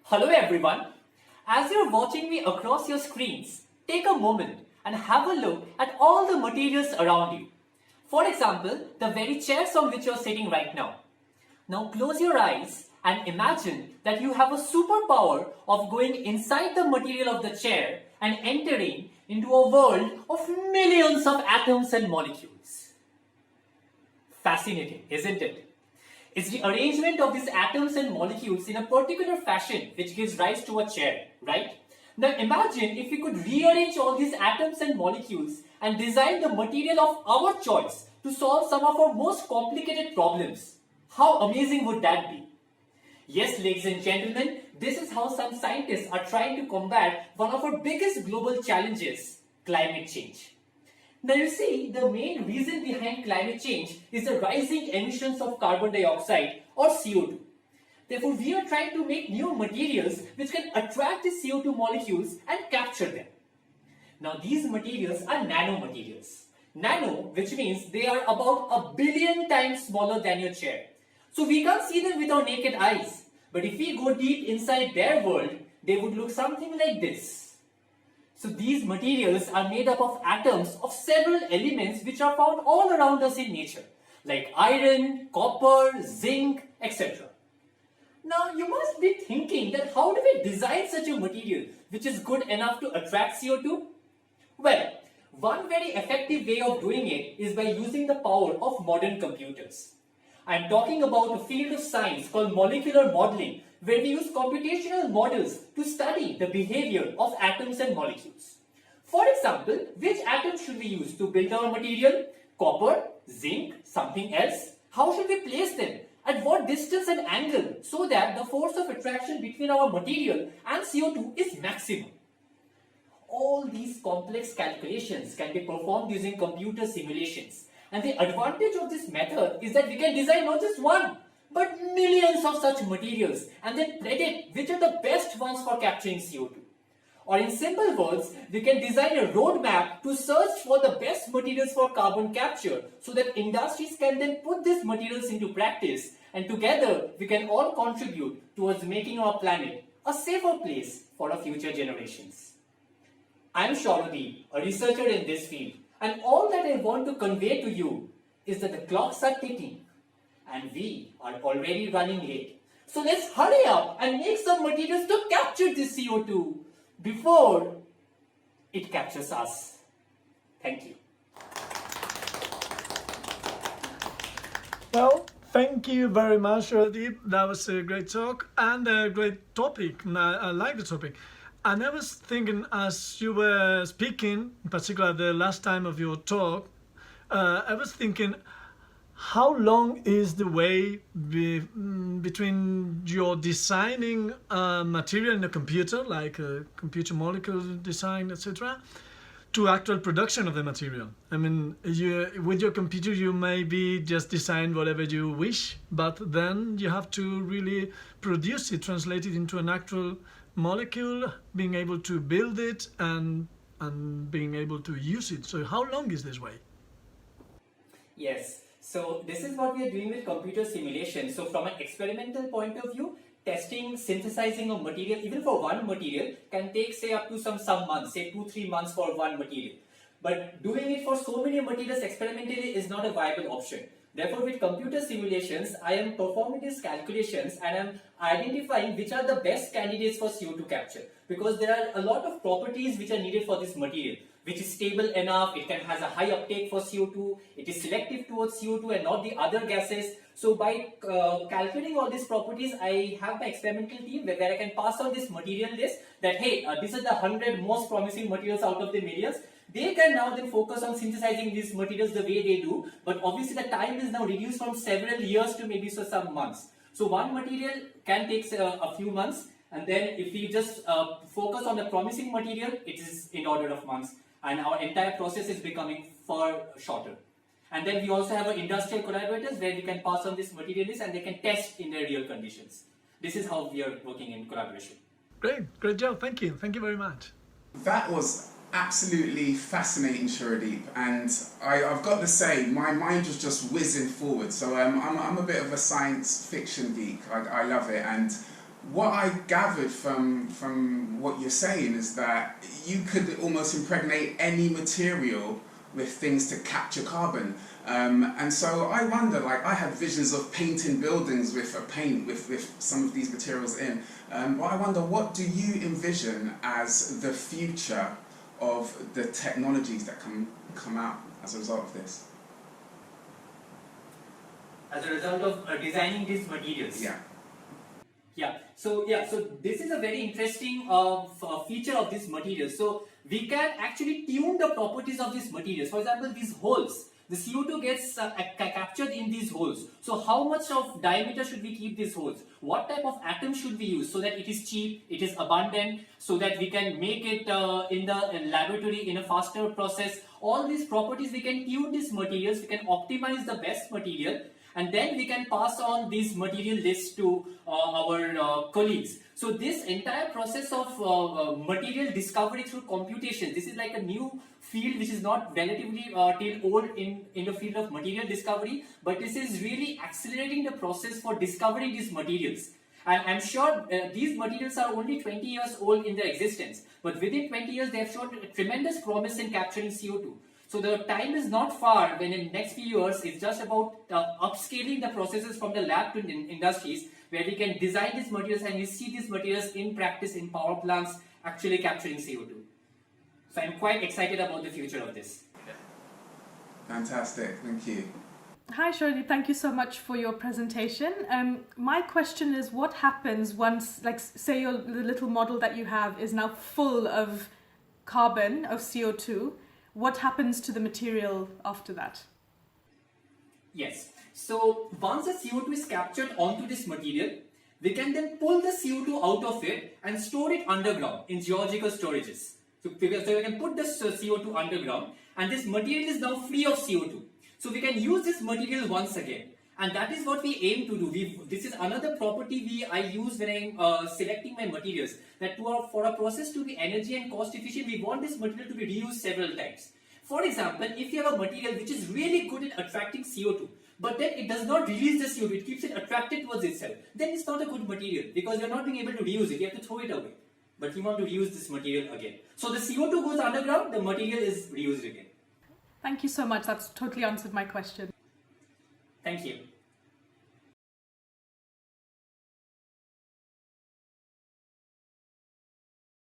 Hello everyone. As you're watching me across your screens, take a moment and have a look at all the materials around you. For example, the very chairs on which you're sitting right now. Now close your eyes and imagine that you have a superpower of going inside the material of the chair and entering into a world of millions of atoms and molecules. Fascinating, isn't it? It's the arrangement of these atoms and molecules in a particular fashion which gives rise to a chair, right? Now imagine if we could rearrange all these atoms and molecules and design the material of our choice to solve some of our most complicated problems. How amazing would that be? Yes, ladies and gentlemen, this is how some scientists are trying to combat one of our biggest global challenges, climate change. Now you see, the main reason behind climate change is the rising emissions of carbon dioxide or CO2. Therefore, we are trying to make new materials which can attract the CO2 molecules and capture them. Now these materials are nanomaterials. Nano, which means they are about 1 billion times smaller than your chair. So we can't see them with our naked eyes. But if we go deep inside their world, they would look something like this. So these materials are made up of atoms of several elements which are found all around us in nature, like iron, copper, zinc, etc. Now you must be thinking that how do we design such a material which is good enough to attract CO2? Well, one very effective way of doing it is by using the power of modern computers. I am talking about a field of science called molecular modeling, where we use computational models to study the behavior of atoms and molecules. For example, which atoms should we use to build our material? Copper, zinc, something else? How should we place them? At what distance and angle so that the force of attraction between our material and CO2 is maximum? All these complex calculations can be performed using computer simulations. And the advantage of this method is that we can design not just one, but millions of such materials and then predict which are the best ones for capturing CO2. Or in simple words, we can design a roadmap to search for the best materials for carbon capture so that industries can then put these materials into practice, and together we can all contribute towards making our planet a safer place for our future generations. I am Sauradeep, a researcher in this field, and all that I want to convey to you is that the clocks are ticking and we are already running late. So let's hurry up and make some materials to capture this CO2 before it captures us. Thank you. Well, thank you very much, Sauradeep. That was a great talk and a great topic. I like the topic. And I was thinking, as you were speaking, in particular the last time of your talk, I was thinking, how long is the way between your designing a material in a computer, like a computer molecule design, etc., to actual production of the material? I mean, with your computer you maybe just design whatever you wish, but then you have to really produce it, translate it into an actual molecule, being able to build it and being able to use it. So how long is this way? Yes, so this is what we are doing with computer simulation. So from an experimental point of view, testing, synthesizing a material, even for one material, can take say up to some months, say 2-3 months for one material. But doing it for so many materials experimentally is not a viable option. Therefore, with computer simulations, I am performing these calculations and I am identifying which are the best candidates for CO2 capture. Because there are a lot of properties which are needed for this material, which is stable enough, it has a high uptake for CO2, it is selective towards CO2 and not the other gases. So by calculating all these properties, I have my experimental team where I can pass on this material list that, hey, these are the 100 most promising materials out of the millions. They can now then focus on synthesizing these materials the way they do, but obviously the time is now reduced from several years to maybe some months. So one material can take a few months, and then if we just focus on the promising material, it is in order of months, and our entire process is becoming far shorter. And then we also have our industrial collaborators where we can pass on this material list and they can test in their real conditions. This is how we are working in collaboration. Great job, thank you very much. That was absolutely fascinating, Sauradeep, and I've got to say my mind was just whizzing forward. So I'm a bit of a science fiction geek. I love it, and what I gathered from what you're saying is that you could almost impregnate any material with things to capture carbon. And so I wonder, like, I had visions of painting buildings with a paint with some of these materials in. But I wonder, what do you envision as the future of the technologies that come out as a result of this? As a result of designing these materials. Yeah. So this is a very interesting feature of this material. So we can actually tune the properties of these materials. For example, these holes, the CO2 gets captured in these holes. So how much of diameter should we keep these holes? What type of atom should we use so that it is cheap, it is abundant, so that we can make it in the laboratory in a faster process? All these properties, we can tune these materials, we can optimize the best material, and then we can pass on these material lists to our colleagues. So this entire process of material discovery through computation, this is like a new field which is not relatively till old in the field of material discovery, but this is really accelerating the process for discovering these materials. And I'm sure these materials are only 20 years old in their existence, but within 20 years they have shown a tremendous promise in capturing CO2. So the time is not far when in the next few years it's just about upscaling the processes from the lab to industries, where we can design these materials and we see these materials in practice in power plants actually capturing CO2. So I'm quite excited about the future of this. Fantastic, thank you. Hi Sauradeep, thank you so much for your presentation. My question is, what happens once, like, say the little model that you have is now full of carbon, of CO2, what happens to the material after that? Yes, so once the CO2 is captured onto this material, we can then pull the CO2 out of it and store it underground in geological storages. So we can put this CO2 underground, and this material is now free of CO2. So we can use this material once again, and that is what we aim to do. This is another property I use when I'm selecting my materials, that for a process to be energy and cost efficient, we want this material to be reused several times. For example, if you have a material which is really good at attracting CO2, but then it does not release the CO2, it keeps it attracted towards itself, then it's not a good material, because you're not being able to reuse it, you have to throw it away. But we want to reuse this material again. So the CO2 goes underground, the material is reused again. Thank you so much, that's totally answered my question. Thank you.